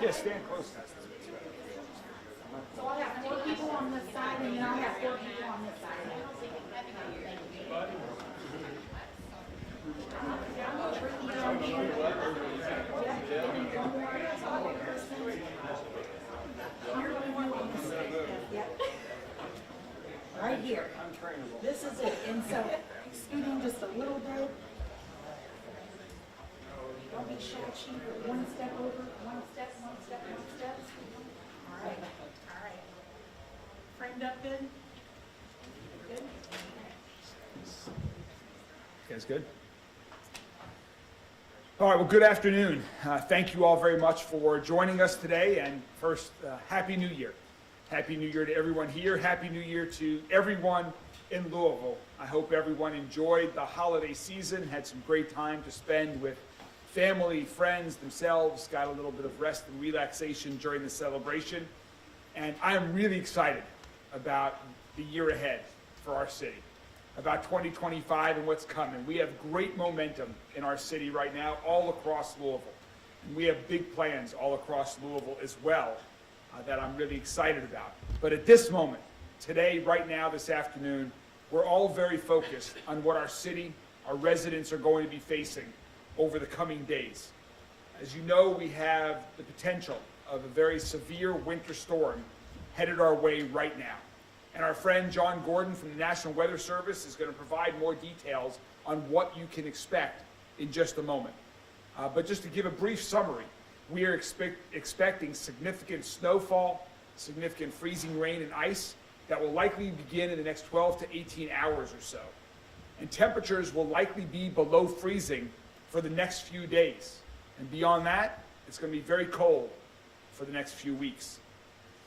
Yeah, stand close. So I'll have 4 people on this side, and then I'll have 4 people on this side. Right here. This is it. And so, scooting just a little bit. Don't be shy, one step over, one step, one step, one step. All right, all right. Framed up good? Good? You guys good? All right, well, good afternoon. Thank you all very much for joining us today. And first, Happy New Year. Happy New Year to everyone here. Happy New Year to everyone in Louisville. I hope everyone enjoyed the holiday season, had some great time to spend with family, friends, themselves, got a little bit of rest and relaxation during the celebration. And I am really excited about the year ahead for our city, about 2025 and what's coming. We have great momentum in our city right now, all across Louisville. And we have big plans all across Louisville as well that I'm really excited about. But at this moment, today, right now, this afternoon, we're all very focused on what our city, our residents are going to be facing over the coming days. As you know, we have the potential of a very severe winter storm headed our way right now. And our friend John Gordon from the National Weather Service is going to provide more details on what you can expect in just a moment. But just to give a brief summary, we are expecting significant snowfall, significant freezing rain and ice that will likely begin in the next 12 to 18 hours or so. And temperatures will likely be below freezing for the next few days. And beyond that, it's going to be very cold for the next few weeks.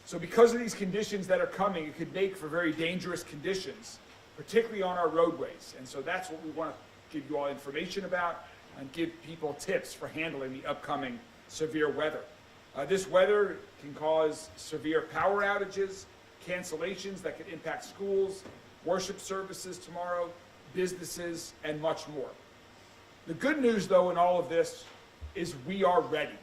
So because of these conditions that are coming, it could make for very dangerous conditions, particularly on our roadways. And so that's what we want to give you all information about and give people tips for handling the upcoming severe weather. This weather can cause severe power outages, cancellations that could impact schools, worship services tomorrow, businesses, and much more. The good news, though, in all of this is we are ready.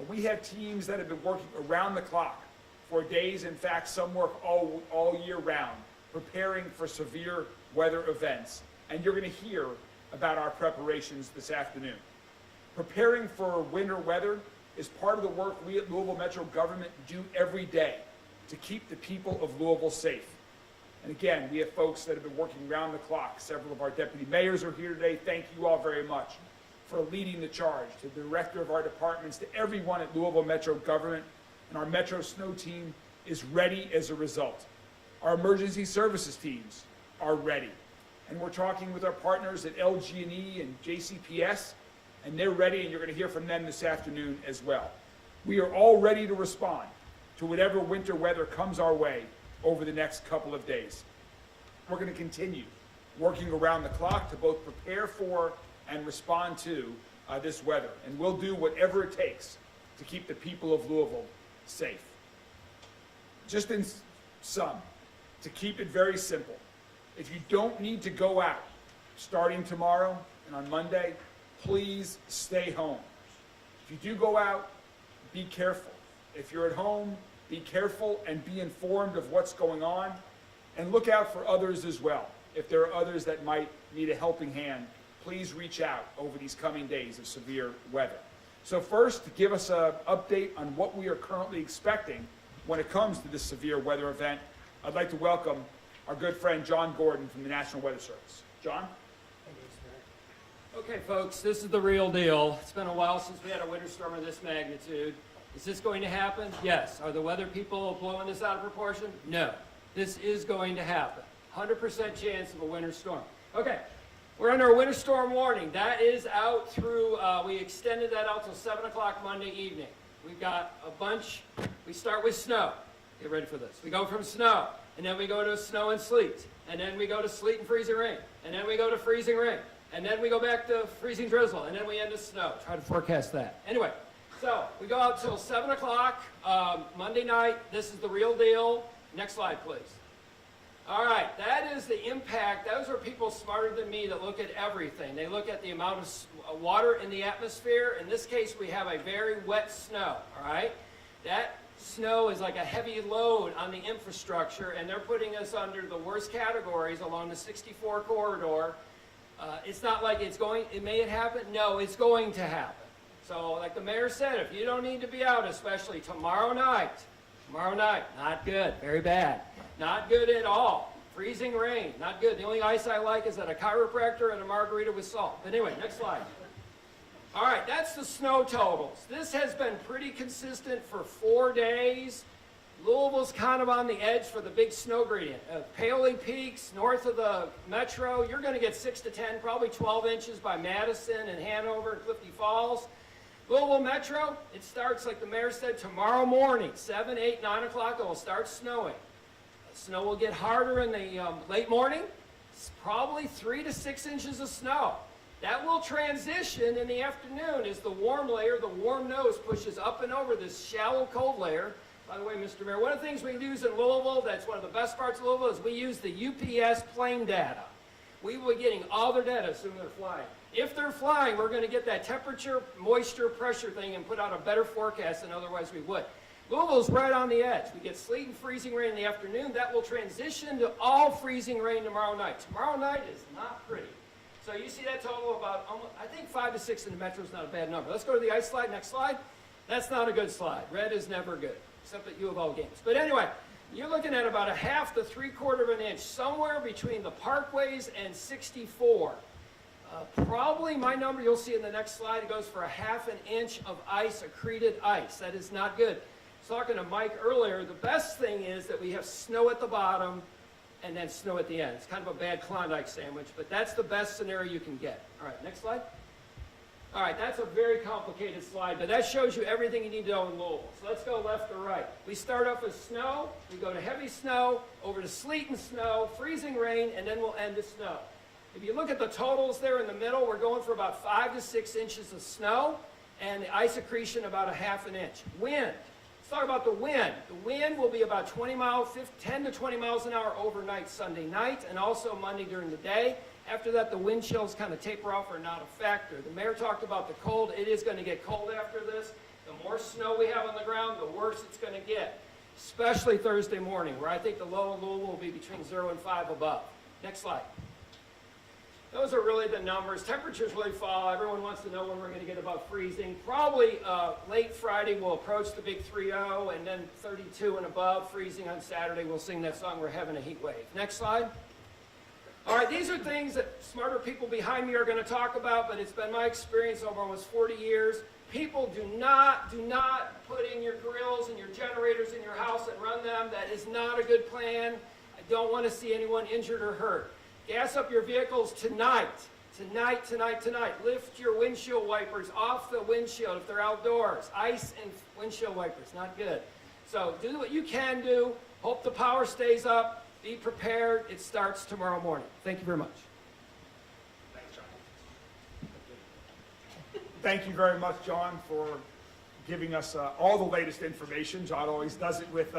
We have teams that have been working around the clock for days. In fact, some work all year round, preparing for severe weather events. And you're going to hear about our preparations this afternoon. Preparing for winter weather is part of the work we at Louisville Metro government do every day to keep the people of Louisville safe. And again, we have folks that have been working around the clock. Several of our deputy mayors are here today. Thank you all very much for leading the charge, to the director of our departments, to everyone at Louisville Metro government. And our Metro Snow team is ready as a result. Our emergency services teams are ready. And we're talking with our partners at LG&E and JCPS, and they're ready, and you're going to hear from them this afternoon as well. We are all ready to respond to whatever winter weather comes our way over the next couple of days. We're going to continue working around the clock to both prepare for and respond to this weather, and we'll do whatever it takes to keep the people of Louisville safe. Just in sum, to keep it very simple, if you don't need to go out starting tomorrow and on Monday, please stay home. If you do go out, be careful. If you're at home, be careful and be informed of what's going on, and look out for others as well. If there are others that might need a helping hand, please reach out over these coming days of severe weather. So first, to give us an update on what we are currently expecting when it comes to this severe weather event, I'd like to welcome our good friend John Gordon from the National Weather Service. John? Okay, folks, this is the real deal. It's been a while since we had a winter storm of this magnitude. Is this going to happen? Yes. Are the weather people blowing this out of proportion? No. This is going to happen. 100% chance of a winter storm. Okay, we're under a winter storm warning. That is out through, we extended that out till 7 o'clock Monday evening. We've got a bunch. We start with snow. Get ready for this. We go from snow, and then we go to snow and sleet, and then we go to sleet and freezing rain, and then we go to freezing rain, and then we go back to freezing drizzle, and then we end to snow. Try to forecast that. Anyway, so we go out till 7 o'clock Monday night. This is the real deal. Next slide, please. All right, that is the impact. Those are people smarter than me that look at everything. They look at the amount of water in the atmosphere. In this case, we have a very wet snow, all right? That snow is like a heavy load on the infrastructure, and they're putting us under the worst categories along the 64 corridor. It's not like it may happen. No, it's going to happen. So like the mayor said, if you don't need to be out, especially tomorrow night, not good, very bad. Not good at all. Freezing rain, not good. The only ice I like is at a chiropractor and a margarita with salt. But anyway, next slide. All right, that's the snow totals. This has been pretty consistent for 4 days. Louisville's kind of on the edge for the big snow gradient. Paoli Peaks, north of the metro, you're going to get 6 to 10, probably 12 inches by Madison and Hanover and Clifty Falls. Louisville Metro, it starts, like the mayor said, tomorrow morning, 7, 8, 9 o'clock, it will start snowing. Snow will get harder in the late morning. It's probably 3 to 6 inches of snow. That will transition in the afternoon as the warm layer, the warm nose, pushes up and over this shallow cold layer. By the way, Mr. Mayor, one of the things we use in Louisville, that's one of the best parts of Louisville, is we use the UPS plane data. We will be getting all their data as soon as they're flying. If they're flying, we're going to get that temperature, moisture, pressure thing and put out a better forecast than otherwise we would. Louisville's right on the edge. We get sleet and freezing rain in the afternoon. That will transition to all freezing rain tomorrow night. Tomorrow night is not pretty. So you see that total about, I think 5 to 6 in the metro is not a bad number. Let's go to the ice slide. Next slide. That's not a good slide. Red is never good, except at U of O games. But anyway, you're looking at about a 1/2 to 3/4 of an inch, somewhere between the parkways and 64. Probably my number you'll see in the next slide, it goes for a 1/2 inch of ice, accreted ice. That is not good. Talking to Mike earlier, the best thing is that we have snow at the bottom and then snow at the end. It's kind of a bad Klondike sandwich, but that's the best scenario you can get. All right, next slide. All right, that's a very complicated slide, but that shows you everything you need to know in Louisville. So let's go left to right. We start off with snow, we go to heavy snow, over to sleet and snow, freezing rain, and then we'll end with snow. If you look at the totals there in the middle, we're going for about 5 to 6 inches of snow, and the ice accretion about a 1/2 inch. Wind. Let's talk about the wind. The wind will be about 10 to 20 miles an hour overnight Sunday night and also Monday during the day. After that, the wind chills kind of taper off or are not a factor. The mayor talked about the cold. It is going to get cold after this. The more snow we have on the ground, the worse it's going to get, especially Thursday morning, where I think the low in Louisville will be between 0 and 5 above. Next slide. Those are really the numbers. Temperatures really fall. Everyone wants to know when we're going to get above freezing. Probably late Friday we'll approach the big 3-0, and then 32 and above. Freezing on Saturday. We'll sing that song, We're Having a Heat Wave. Next slide. All right, these are things that smarter people behind me are going to talk about, but it's been my experience over almost 40 years. People do not put in your grills and your generators in your house and run them. That is not a good plan. I don't want to see anyone injured or hurt. Gas up your vehicles tonight. Lift your windshield wipers off the windshield if they're outdoors. Ice and windshield wipers, not good. So do what you can do. Hope the power stays up. Be prepared. It starts tomorrow morning. Thank you very much. Thanks, John. Thank you very much, John, for giving us all the latest information. John always does it with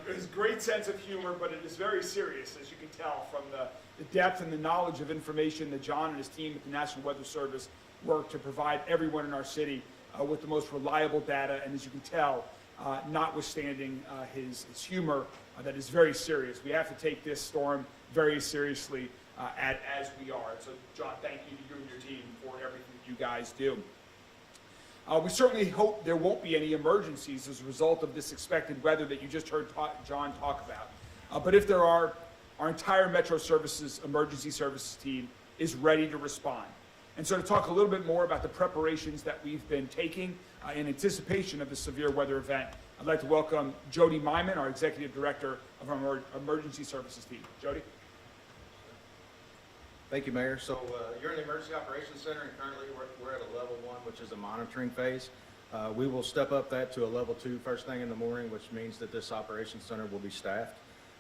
his great sense of humor, but it is very serious, as you can tell from the depth and the knowledge of information that John and his team at the National Weather Service work to provide everyone in our city with the most reliable data. And as you can tell, notwithstanding his humor, that is very serious. We have to take this storm very seriously as we are. So, John, thank you to you and your team for everything that you guys do. We certainly hope there won't be any emergencies as a result of this expected weather that you just heard John talk about. But if there are, our entire Metro Services Emergency Services team is ready to respond. And so to talk a little bit more about the preparations that we've been taking in anticipation of the severe weather event, I'd like to welcome Jody Myman, our Executive Director of our Emergency Services team. Jody? Thank you, Mayor. So you're in the Emergency Operations Center, and currently we're at a level 1, which is a monitoring phase. We will step up that to a level 2 first thing in the morning, which means that this operations center will be staffed.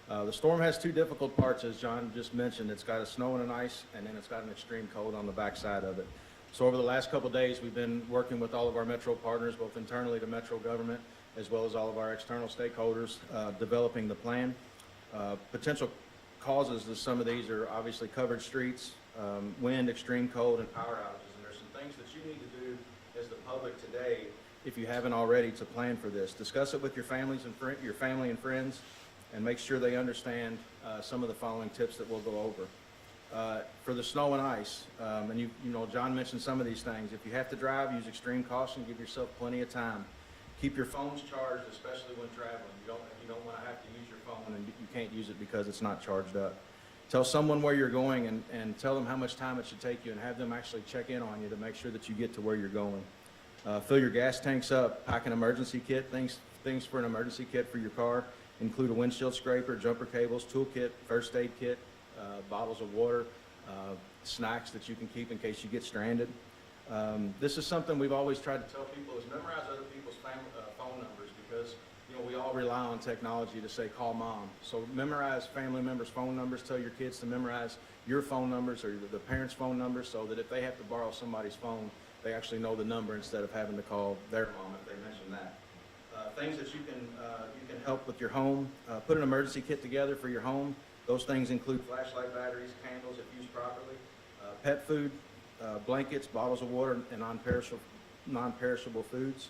The storm has 2 difficult parts, as John just mentioned. It's got a snow and an ice, and then it's got an extreme cold on the backside of it. So over the last couple of days, we've been working with all of our Metro partners, both internally to Metro government, as well as all of our external stakeholders, developing the plan. Potential causes of some of these are obviously covered streets, wind, extreme cold, and power outages. And there's some things that you need to do as the public today, if you haven't already, to plan for this. Discuss it with your families and your family and friends, and make sure they understand some of the following tips that we'll go over. For the snow and ice, and you know, John mentioned some of these things. If you have to drive, use extreme caution. Give yourself plenty of time. Keep your phones charged, especially when traveling. You don't want to have to use your phone and you can't use it because it's not charged up. Tell someone where you're going and tell them how much time it should take you, and have them actually check in on you to make sure that you get to where you're going. Fill your gas tanks up. Pack an emergency kit. Things for an emergency kit for your car include a windshield scraper, jumper cables, toolkit, first aid kit, bottles of water, snacks that you can keep in case you get stranded. This is something we've always tried to tell people, is memorize other people's phone numbers, because you know we all rely on technology to say call mom. So memorize family members' phone numbers. Tell your kids to memorize your phone numbers or the parents' phone numbers, so that if they have to borrow somebody's phone, they actually know the number instead of having to call their mom if they mention that. Things that you can help with your home. Put an emergency kit together for your home. Those things include flashlight batteries, candles if used properly, pet food, blankets, bottles of water, and non-perishable foods.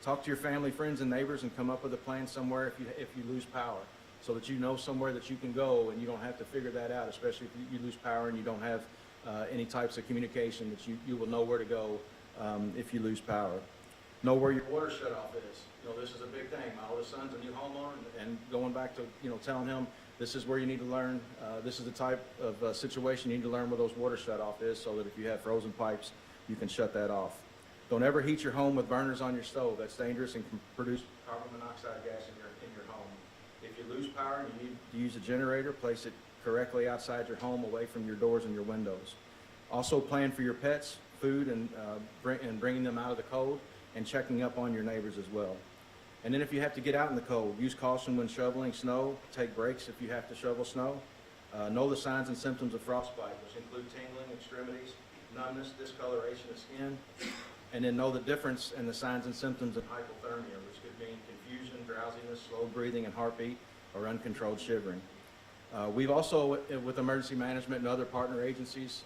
Talk to your family, friends, and neighbors, and come up with a plan somewhere if you lose power, so that you know somewhere that you can go and you don't have to figure that out, especially if you lose power and you don't have any types of communication, that you will know where to go if you lose power. Know where your water shutoff is. You know, this is a big thing. My oldest son's a new homeowner, and going back to, you know, telling him this is where you need to learn, this is the type of situation you need to learn where those water shutoff is, so that if you have frozen pipes, you can shut that off. Don't ever heat your home with burners on your stove. That's dangerous and can produce carbon monoxide gas in your home. If you lose power and you need to use a generator, place it correctly outside your home, away from your doors and your windows. Also plan for your pets, food, and bringing them out of the cold, and checking up on your neighbors as well. And then if you have to get out in the cold, use caution when shoveling snow. Take breaks if you have to shovel snow. Know the signs and symptoms of frostbite, which include tingling, extremities, numbness, discoloration of skin. And then know the difference in the signs and symptoms of hypothermia, which could mean confusion, drowsiness, slow breathing and heartbeat, or uncontrolled shivering. We've also, with emergency management and other partner agencies,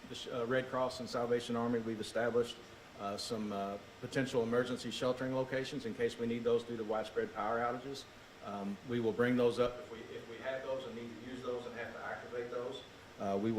the Red Cross and Salvation Army, we've established some potential emergency sheltering locations in case we need those due to widespread power outages. We will bring those up if we have those and need to use those and have to activate those. We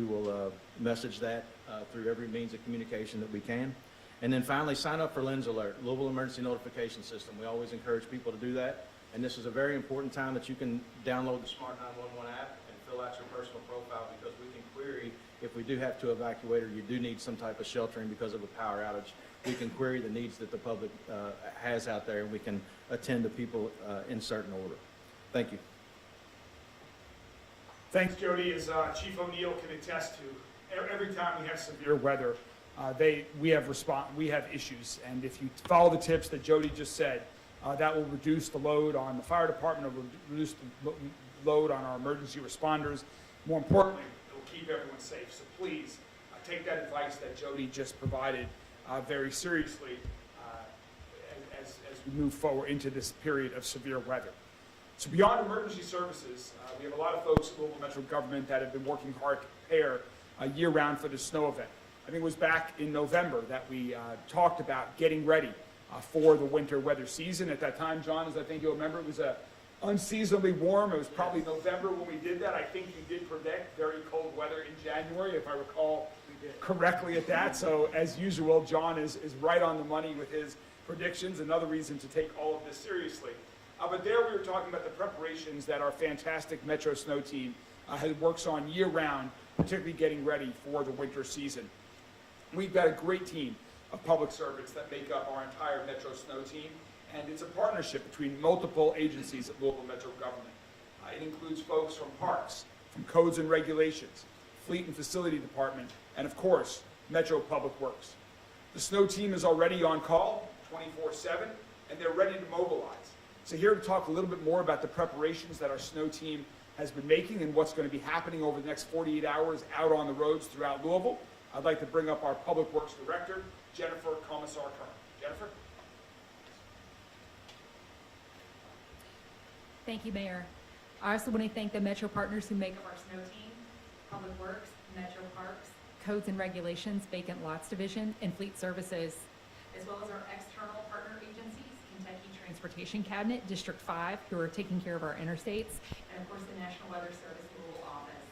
will message that through every means of communication that we can. And then finally, sign up for Lens Alert, Louisville Emergency Notification System. We always encourage people to do that. And this is a very important time that you can download the Smart 911 app and fill out your personal profile, because we can query if we do have to evacuate, or you do need some type of sheltering because of a power outage. We can query the needs that the public has out there, and we can attend to people in certain order. Thank you. Thanks, Jody. As Chief O'Neill can attest to, every time we have severe weather, we have issues. And if you follow the tips that Jody just said, that will reduce the load on the fire department, it will reduce the load on our emergency responders. More importantly, it will keep everyone safe. So please take that advice that Jody just provided very seriously as we move forward into this period of severe weather. So beyond emergency services, we have a lot of folks in local metro government that have been working hard to prepare year-round for the snow event. I think it was back in November that we talked about getting ready for the winter weather season. At that time, John, as I think you'll remember, it was unseasonably warm. It was probably November when we did that. I think you did predict very cold weather in January, if I recall correctly at that. So as usual, John is right on the money with his predictions. Another reason to take all of this seriously. But there we were talking about the preparations that our fantastic Metro Snow team works on year-round, particularly getting ready for the winter season. We've got a great team of public servants that make up our entire Metro Snow team, and it's a partnership between multiple agencies at local Metro government. It includes folks from parks, from codes and regulations, fleet and facility department, and of course, Metro Public Works. The snow team is already on call 24/7, and they're ready to mobilize. So here to talk a little bit more about the preparations that our snow team has been making and what's going to be happening over the next 48 hours out on the roads throughout Louisville, I'd like to bring up our Public Works Director, Jennifer Commissar-Kern. Jennifer? Thank you, Mayor. I also want to thank the Metro partners who make up our snow team, Public Works, Metro Parks, Codes and Regulations, Vacant Lots Division, and Fleet Services, as well as our external partner agencies, Kentucky Transportation Cabinet, District 5, who are taking care of our interstates, and of course the National Weather Service Louisville office.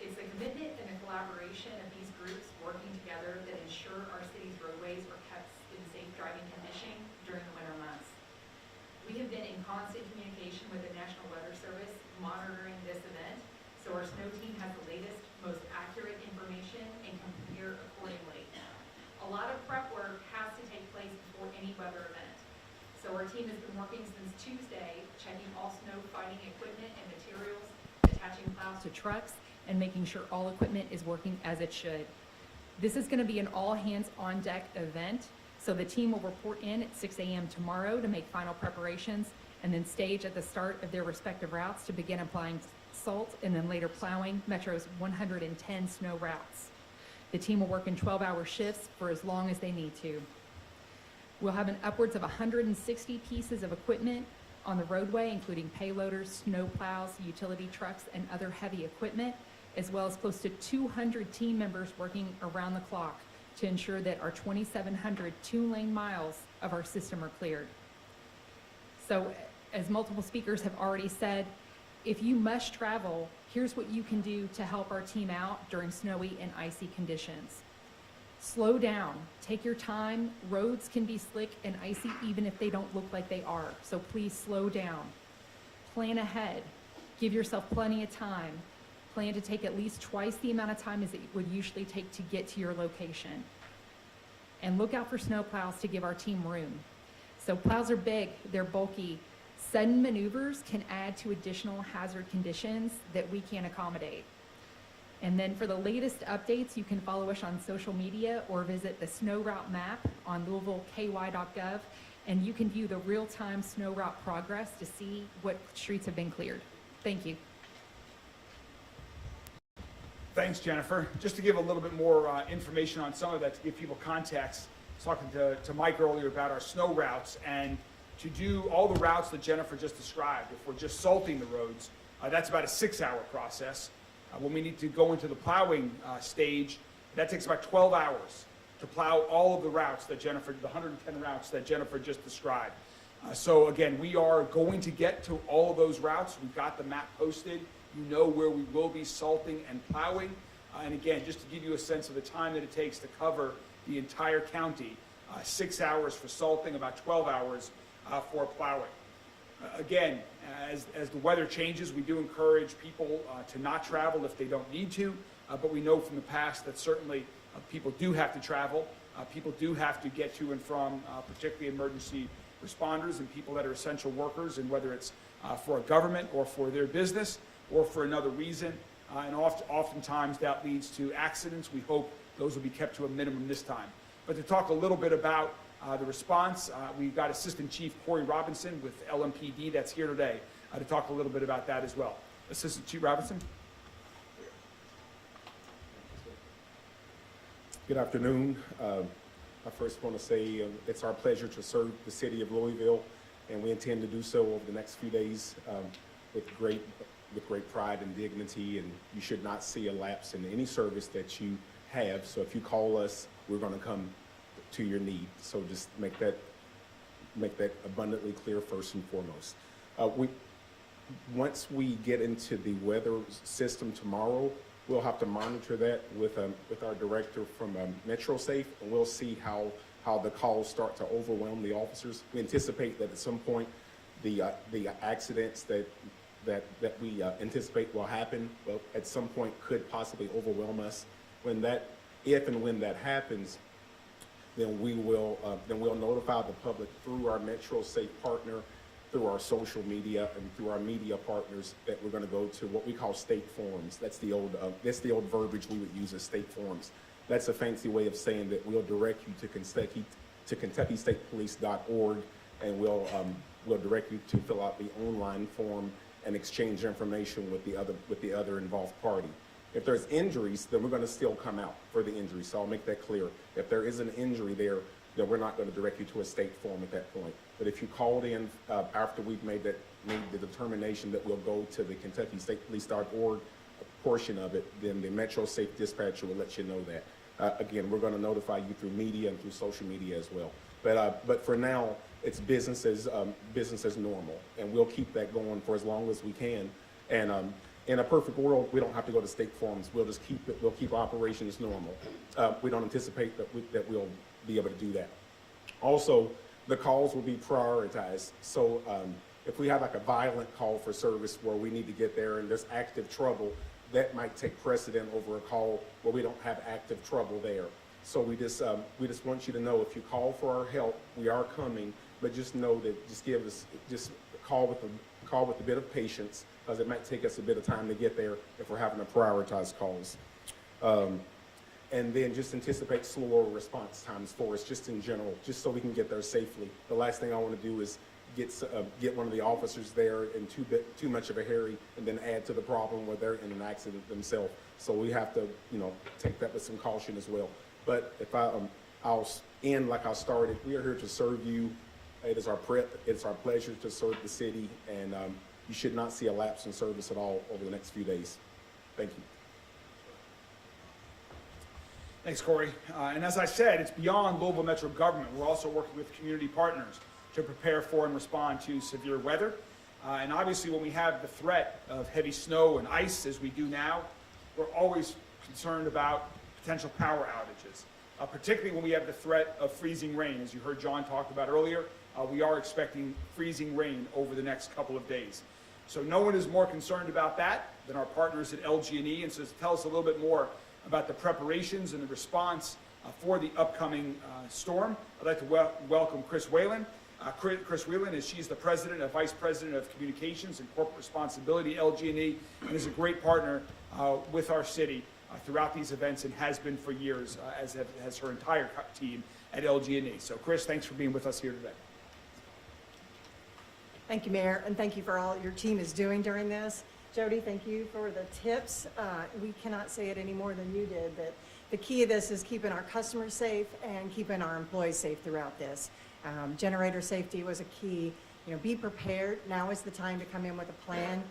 It's the commitment and the collaboration of these groups working together that ensure our city's roadways are kept in safe driving condition during the winter months. We have been in constant communication with the National Weather Service monitoring this event, so our snow team has the latest, most accurate information and can prepare accordingly. A lot of prep work has to take place before any weather event. So our team has been working since Tuesday, checking all snow fighting equipment and materials, attaching plows to trucks, and making sure all equipment is working as it should. This is going to be an all-hands-on-deck event, so the team will report in at 6 a.m. tomorrow to make final preparations, and then stage at the start of their respective routes to begin applying salt and then later plowing Metro's 110 snow routes. The team will work in 12-hour shifts for as long as they need to. We'll have upwards of 160 pieces of equipment on the roadway, including payloaders, snow plows, utility trucks, and other heavy equipment, as well as close to 200 team members working around the clock to ensure that our 2,700 two-lane miles of our system are cleared. So, as multiple speakers have already said, if you must travel, here's what you can do to help our team out during snowy and icy conditions. Slow down, take your time. Roads can be slick and icy even if they don't look like they are, so please slow down. Plan ahead, give yourself plenty of time. Plan to take at least twice the amount of time as it would usually take to get to your location. And look out for snow plows to give our team room. So plows are big, they're bulky. Sudden maneuvers can add to additional hazard conditions that we can't accommodate. And then for the latest updates, you can follow us on social media or visit the snow route map on louisvilleky.gov, and you can view the real-time snow route progress to see what streets have been cleared. Thank you. Thanks, Jennifer. Just to give a little bit more information on some of that, to give people context, I was talking to Mike earlier about our snow routes, and to do all the routes that Jennifer just described, if we're just salting the roads, that's about a 6-hour process. When we need to go into the plowing stage, that takes about 12 hours to plow all of the routes that Jennifer, the 110 routes that Jennifer just described. So again, we are going to get to all of those routes. We've got the map posted. You know where we will be salting and plowing. And again, just to give you a sense of the time that it takes to cover the entire county, 6 hours for salting, about 12 hours for plowing. Again, as the weather changes, we do encourage people to not travel if they don't need to, but we know from the past that certainly people do have to travel. People do have to get to and from particularly emergency responders and people that are essential workers, and whether it's for a government or for their business or for another reason. And oftentimes that leads to accidents. We hope those will be kept to a minimum this time. But to talk a little bit about the response, we've got Assistant Chief Corey Robinson with LMPD that's here today to talk a little bit about that as well. Assistant Chief Robinson. Good afternoon. I first want to say it's our pleasure to serve the city of Louisville, and we intend to do so over the next few days with great pride and dignity, and you should not see a lapse in any service that you have. So if you call us, we're going to come to your need. So just make that abundantly clear first and foremost. Once we get into the weather system tomorrow, we'll have to monitor that with our director from MetroSafe, and we'll see how the calls start to overwhelm the officers. We anticipate that at some point the accidents that we anticipate will happen, well, at some point could possibly overwhelm us. If and when that happens, then we'll notify the public through our MetroSafe partner, through our social media, and through our media partners that we're going to go to what we call state forums. That's the old verbiage we would use as state forums. That's a fancy way of saying that we'll direct you to KentuckyStatePolice.org, and we'll direct you to fill out the online form and exchange information with the other involved party. If there's injuries, then we're going to still come out for the injuries. So I'll make that clear. If there is an injury there, then we're not going to direct you to a state forum at that point. But if you called in after we've made the determination that we'll go to the KentuckyStatePolice.org portion of it, then the Metro Safe dispatcher will let you know that. Again, we're going to notify you through media and through social media as well. But for now, it's business as normal, and we'll keep that going for as long as we can. And in a perfect world, we don't have to go to state forums. We'll just keep it. We'll keep operations normal. We don't anticipate that we'll be able to do that. Also, the calls will be prioritized. So if we have like a violent call for service where we need to get there and there's active trouble, that might take precedent over a call where we don't have active trouble there. So we just want you to know, if you call for our help, we are coming, but just know that just call with a bit of patience, because it might take us a bit of time to get there if we're having to prioritize calls. And then just anticipate slower response times for us, just in general, just so we can get there safely. The last thing I want to do is get one of the officers there in too much of a hurry, and then add to the problem where they're in an accident themselves. So we have to, take that with some caution as well. But if I'll end like I started. We are here to serve you. It's our pleasure to serve the city, and you should not see a lapse in service at all over the next few days. Thank you. Thanks, Corey. And as I said, it's beyond Louisville Metro government. We're also working with community partners to prepare for and respond to severe weather. And obviously, when we have the threat of heavy snow and ice, as we do now, we're always concerned about potential power outages, particularly when we have the threat of freezing rain. As you heard John talk about earlier, we are expecting freezing rain over the next couple of days. So no one is more concerned about that than our partners at LG&E. And so to tell us a little bit more about the preparations and the response for the upcoming storm, I'd like to welcome Chris Whalen. Chris Whalen she's the Vice President of Communications and Corporate Responsibility at LG&E, and is a great partner with our city throughout these events, and has been for years, as has her entire team at LG&E. So Chris, thanks for being with us here today. Thank you, Mayor, and thank you for all your team is doing during this. Jody, thank you for the tips. We cannot say it any more than you did, that the key of this is keeping our customers safe and keeping our employees safe throughout this. Generator safety was a key. Be prepared. Now is the time to come in with a plan.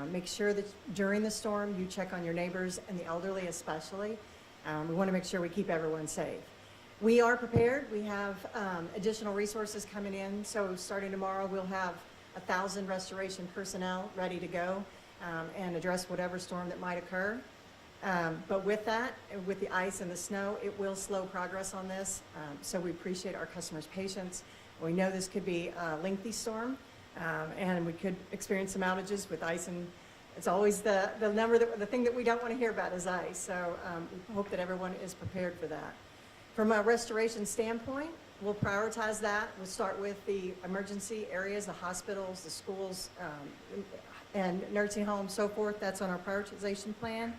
Make sure that during the storm you check on your neighbors and the elderly especially. We want to make sure we keep everyone safe. We are prepared. We have additional resources coming in. So starting tomorrow, we'll have 1,000 restoration personnel ready to go and address whatever storm that might occur. But with that, with the ice and the snow, it will slow progress on this. So we appreciate our customers' patience. We know this could be a lengthy storm, and we could experience some outages with ice, and it's always the thing that we don't want to hear about is ice. So we hope that everyone is prepared for that. From a restoration standpoint, we'll prioritize that. We'll start with the emergency areas, the hospitals, the schools, and nursing homes, so forth. That's on our prioritization plan.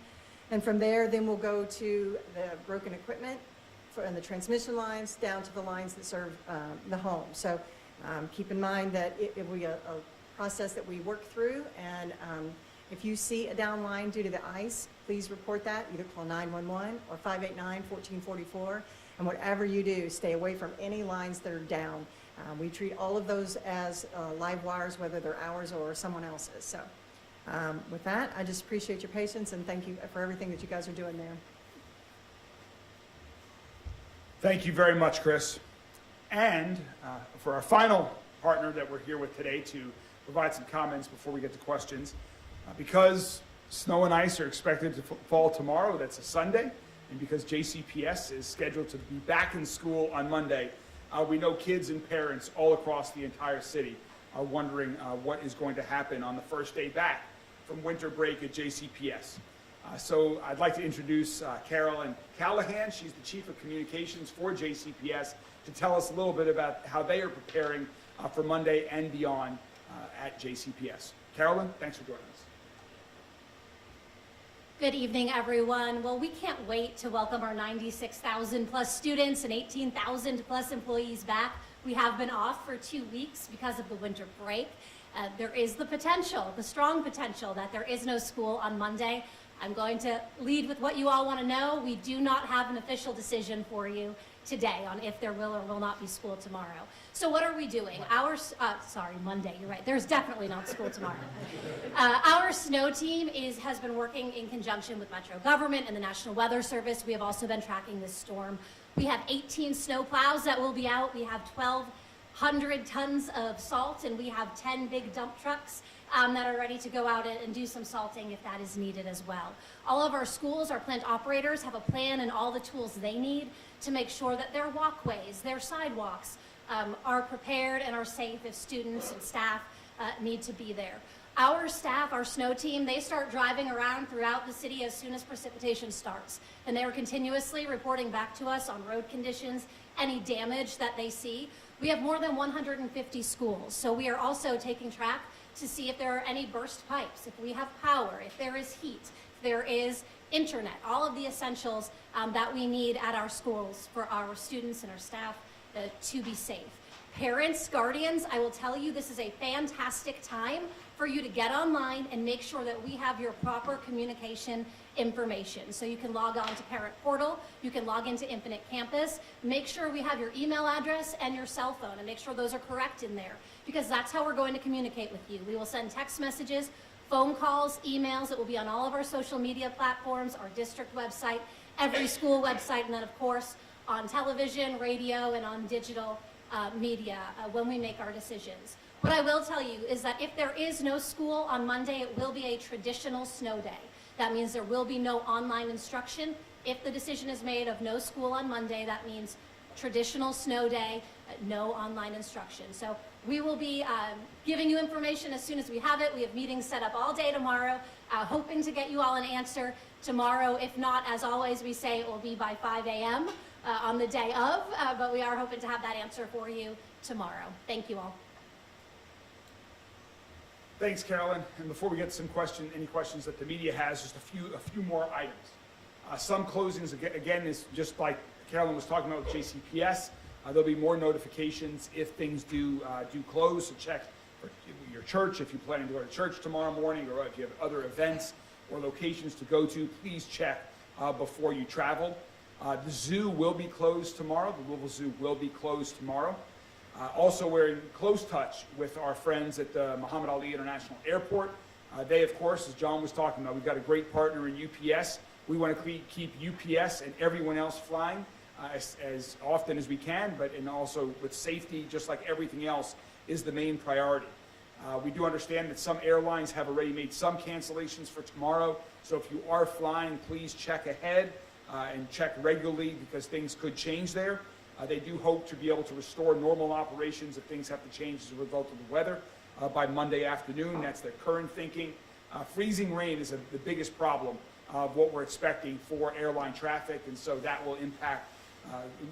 And from there, then we'll go to the broken equipment and the transmission lines down to the lines that serve the home. So keep in mind that it will be a process that we work through. And if you see a down line due to the ice, please report that. Either call 911 or 589-1444. And whatever you do, stay away from any lines that are down. We treat all of those as live wires, whether they're ours or someone else's. So with that, I just appreciate your patience and thank you for everything that you guys are doing there. Thank you very much, Chris. And for our final partner that we're here with today to provide some comments before we get to questions, because snow and ice are expected to fall tomorrow, that's a Sunday, and because JCPS is scheduled to be back in school on Monday, we know kids and parents all across the entire city are wondering what is going to happen on the first day back from winter break at JCPS. So I'd like to introduce Carolyn Callahan. She's the Chief of Communications for JCPS, to tell us a little bit about how they are preparing for Monday and beyond at JCPS. Carolyn, thanks for joining us. Good evening, everyone. Well, we can't wait to welcome our 96,000 plus students and 18,000 plus employees back. We have been off for 2 weeks because of the winter break. There is the potential, the strong potential, that there is no school on Monday. I'm going to lead with what you all want to know. We do not have an official decision for you today on if there will or will not be school tomorrow. So what are we doing? Monday, you're right. There's definitely not school tomorrow. Our snow team has been working in conjunction with Metro government and the National Weather Service. We have also been tracking this storm. We have 18 snow plows that will be out. We have 1,200 tons of salt, and we have 10 big dump trucks that are ready to go out and do some salting if that is needed as well. All of our schools, our plant operators have a plan and all the tools they need to make sure that their walkways, their sidewalks are prepared and are safe if students and staff need to be there. Our staff, our snow team, they start driving around throughout the city as soon as precipitation starts. And they are continuously reporting back to us on road conditions, any damage that they see. We have more than 150 schools, so we are also taking track to see if there are any burst pipes, if we have power, if there is heat, if there is internet, all of the essentials that we need at our schools for our students and our staff to be safe. Parents, guardians, I will tell you this is a fantastic time for you to get online and make sure that we have your proper communication information. So you can log on to Parent Portal, you can log into Infinite Campus, make sure we have your email address and your cell phone and make sure those are correct in there, because that's how we're going to communicate with you. We will send text messages, phone calls, emails. It will be on all of our social media platforms, our district website, every school website, and then of course on television, radio, and on digital media when we make our decisions. What I will tell you is that if there is no school on Monday, it will be a traditional snow day. That means there will be no online instruction. If the decision is made of no school on Monday, that means traditional snow day, no online instruction. So we will be giving you information as soon as we have it. We have meetings set up all day tomorrow, hoping to get you all an answer tomorrow. If not, as always, we say it will be by 5 a.m. On the day of, but we are hoping to have that answer for you tomorrow. Thank you all. Thanks, Carolyn. And before we get to any questions that the media has, just a few more items. Some closings, again, is just like Carolyn was talking about with JCPS. There'll be more notifications if things do close. So check for your church if you're planning to go to church tomorrow morning, or if you have other events or locations to go to, please check before you travel. The zoo will be closed tomorrow. The Louisville Zoo will be closed tomorrow. Also, we're in close touch with our friends at the Muhammad Ali International Airport. They, of course, as John was talking about, we've got a great partner in UPS. We want to keep UPS and everyone else flying as often as we can, and also with safety, just like everything else, is the main priority. We do understand that some airlines have already made some cancellations for tomorrow, so if you are flying, please check ahead and check regularly because things could change there. They do hope to be able to restore normal operations if things have to change as a result of the weather by Monday afternoon. That's their current thinking. Freezing rain is the biggest problem of what we're expecting for airline traffic, and so that will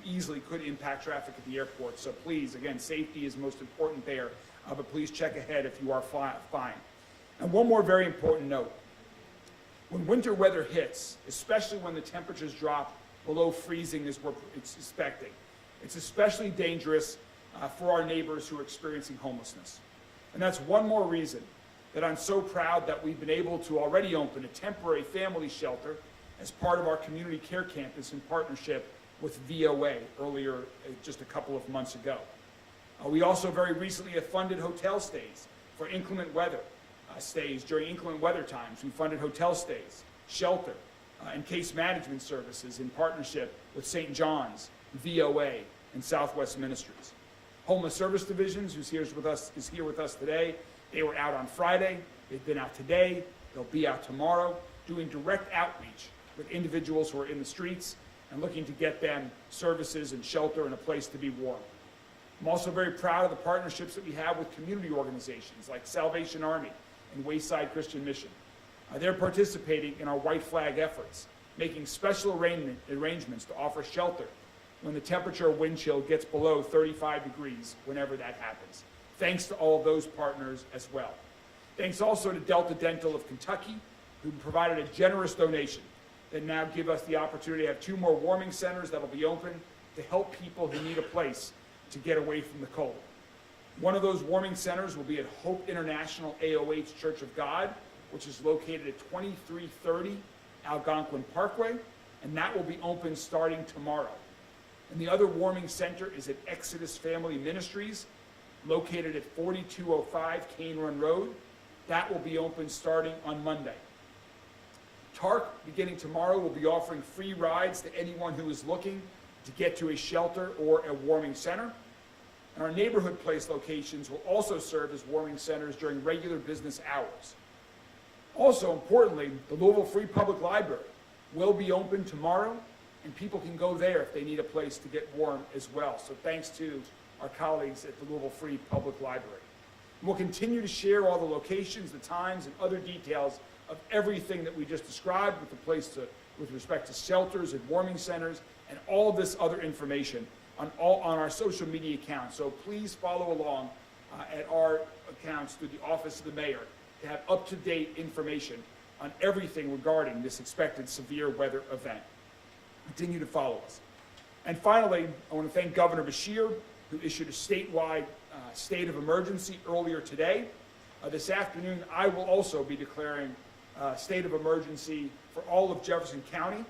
easily could impact traffic at the airport. So please, again, safety is most important there, but please check ahead if you are flying. And one more very important note. When winter weather hits, especially when the temperatures drop below freezing as we're expecting, it's especially dangerous for our neighbors who are experiencing homelessness. And that's one more reason that I'm so proud that we've been able to already open a temporary family shelter as part of our community care campus in partnership with VOA earlier, just a couple of months ago. We also very recently have funded hotel stays for inclement weather stays during inclement weather times. We funded hotel stays, shelter, and case management services in partnership with St. John's, VOA, and Southwest Ministries. Homeless Service Divisions, is here with us today. They were out on Friday. They've been out today. They'll be out tomorrow, doing direct outreach with individuals who are in the streets and looking to get them services and shelter and a place to be warm. I'm also very proud of the partnerships that we have with community organizations like Salvation Army and Wayside Christian Mission. They're participating in our white flag efforts, making special arrangements to offer shelter when the temperature or wind chill gets below 35 degrees, whenever that happens. Thanks to all of those partners as well. Thanks also to Delta Dental of Kentucky, who provided a generous donation that now give us the opportunity to have 2 more warming centers that will be open to help people who need a place to get away from the cold. One of those warming centers will be at Hope International AOH Church of God, which is located at 2330 Algonquin Parkway, and that will be open starting tomorrow. And the other warming center is at Exodus Family Ministries, located at 4205 Cane Run Road. That will be open starting on Monday. TARC, beginning tomorrow, will be offering free rides to anyone who is looking to get to a shelter or a warming center. And our neighborhood place locations will also serve as warming centers during regular business hours. Also, importantly, the Louisville Free Public Library will be open tomorrow, and people can go there if they need a place to get warm as well. So thanks to our colleagues at the Louisville Free Public Library. And we'll continue to share all the locations, the times, and other details of everything that we just described with respect to shelters and warming centers and all this other information on our social media accounts. So please follow along at our accounts through the Office of the Mayor to have up-to-date information on everything regarding this expected severe weather event. Continue to follow us. And finally, I want to thank Governor Beshear, who issued a statewide state of emergency earlier today. This afternoon, I will also be declaring state of emergency for all of Jefferson County.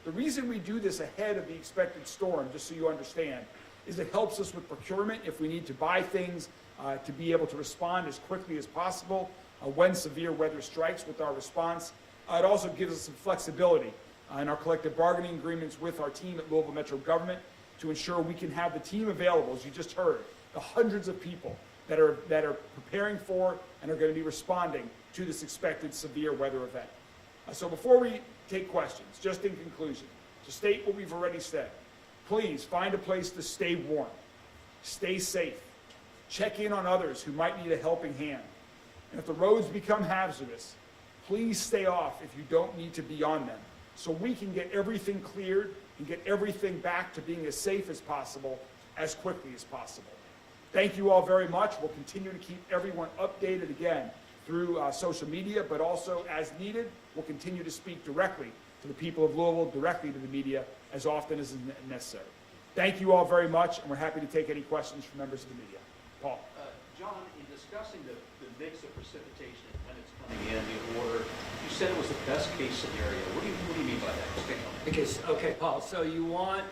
The reason we do this ahead of the expected storm, just so you understand, is it helps us with procurement if we need to buy things to be able to respond as quickly as possible when severe weather strikes with our response. It also gives us some flexibility in our collective bargaining agreements with our team at Louisville Metro Government to ensure we can have the team available, as you just heard, the hundreds of people that are preparing for and are going to be responding to this expected severe weather event. So before we take questions, just in conclusion, to state what we've already said, please find a place to stay warm, stay safe, check in on others who might need a helping hand. And if the roads become hazardous, please stay off if you don't need to be on them, so we can get everything cleared and get everything back to being as safe as possible, as quickly as possible. Thank you all very much. We'll continue to keep everyone updated again through social media, but also as needed, we'll continue to speak directly to the people of Louisville, directly to the media, as often as is necessary. Thank you all very much, and we're happy to take any questions from members of the media. Paul. John, in discussing the mix of precipitation and when it's coming in, the order, you said it was the best case scenario. What do you mean by that? Just Because, okay, Paul, so you want,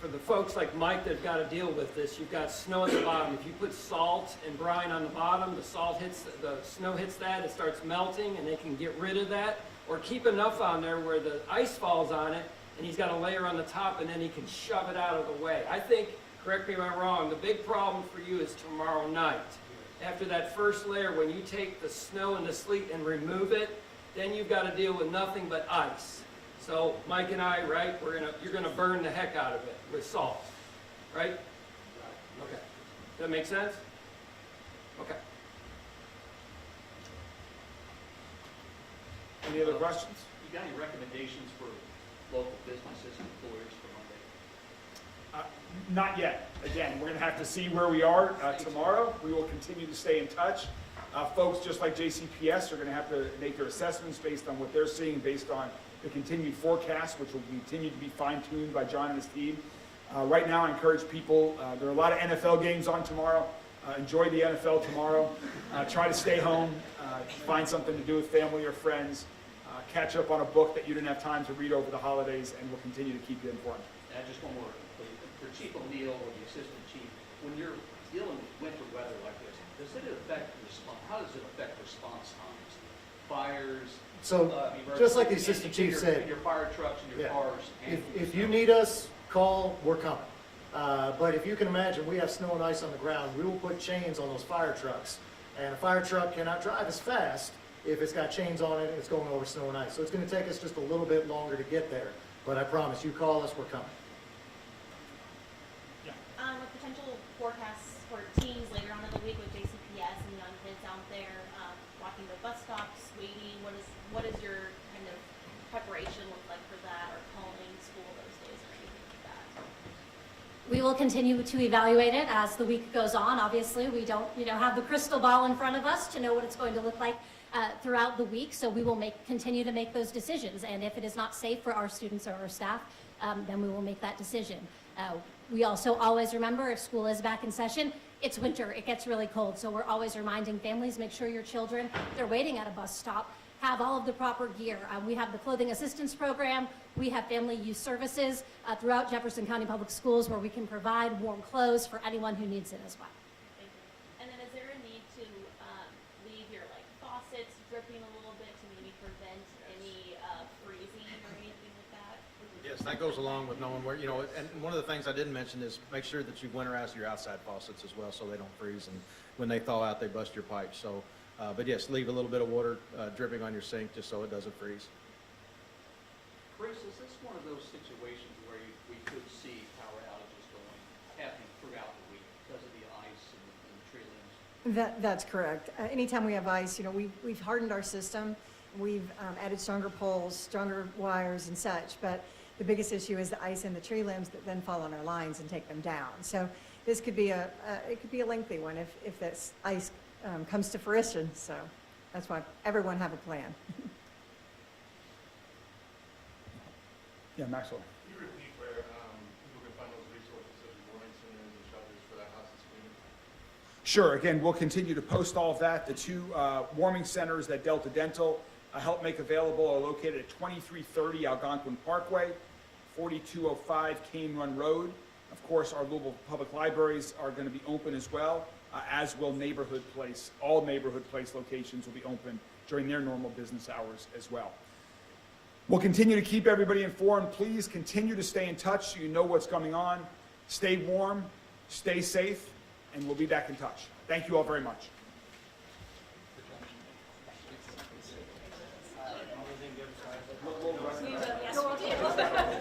for the folks like Mike that have got to deal with this, you've got snow at the bottom. If you put salt and brine on the bottom, the snow hits that, it starts melting, and they can get rid of that. Or keep enough on there where the ice falls on it, and he's got a layer on the top, and then he can shove it out of the way. I think, correct me if I'm wrong, the big problem for you is tomorrow night. After that first layer, when you take the snow and the sleet and remove it, then you've got to deal with nothing but ice. So Mike and I, right, you're gonna burn the heck out of it with salt, right? Okay. Does that make sense? Okay. Any other questions? You got any recommendations for local businesses and employers for Monday? Not yet. Again, we're going to have to see where we are tomorrow. We will continue to stay in touch. Folks, just like JCPS, are going to have to make their assessments based on what they're seeing, based on the continued forecast, which will continue to be fine-tuned by John and his team. Right now, I encourage people, there are a lot of NFL games on tomorrow. Enjoy the NFL tomorrow. Try to stay home, find something to do with family or friends, catch up on a book that you didn't have time to read over the holidays, and we'll continue to keep you informed. And just one more, for Chief O'Neill or the Assistant Chief, when you're dealing with winter weather like this, does it affect response? How does it affect response times? Fires? So, just like the Assistant Chief in said, your fire trucks and your yeah, cars. if you need us, call, we're coming. But if you can imagine, we have snow and ice on the ground, we will put chains on those fire trucks. And a fire truck cannot drive as fast if it's got chains on it and it's going over snow and ice. So it's going to take us just a little bit longer to get there. But I promise, you call us, we're coming. With potential forecasts for teens later on in the week with JCPS and young kids out there, walking the bus stops, waiting, what is your kind of preparation look like for that, or calling school those days or anything like that? We will continue to evaluate it as the week goes on. Obviously, we don't, have the crystal ball in front of us to know what it's going to look like throughout the week. So we will continue to make those decisions. And if it is not safe for our students or our staff, then we will make that decision. We also always remember, if school is back in session, it's winter, it gets really cold. So we're always reminding families, make sure your children, they're waiting at a bus stop, have all of the proper gear. We have the clothing assistance program. We have family use services throughout Jefferson County Public Schools where we can provide warm clothes for anyone who needs it as well. Thank you. And then is there a need to leave your like faucets dripping a little bit to maybe prevent any freezing or anything like that? Yes, that goes along with knowing where, and one of the things I didn't mention is make sure that you winterize your outside faucets as well so they don't freeze, and when they thaw out, they bust your pipes. So, but yes, leave a little bit of water dripping on your sink just so it doesn't freeze. Chris, is this one of those situations where we could see power outages happening throughout the week because of the ice and the tree limbs? That's correct. Anytime we have ice, we've hardened our system. We've added stronger poles, stronger wires and such, but the biggest issue is the ice and the tree limbs that then fall on our lines and take them down. So this could be it could be a lengthy one if this ice comes to fruition. So that's why everyone have a plan. Yeah, Maxwell. Can you repeat where people can find those resources such as warming centers and shelters for that house and screening? Sure. Again, we'll continue to post all of that. The two warming centers that Delta Dental help make available are located at 2330 Algonquin Parkway, 4205 Cane Run Road. Of course, our Louisville Public Libraries are going to be open as well, as will Neighborhood Place. All Neighborhood Place locations will be open during their normal business hours as well. We'll continue to keep everybody informed. Please continue to stay in touch so you know what's going on. Stay warm, stay safe, and we'll be back in touch. Thank you all very much. Yes, we do.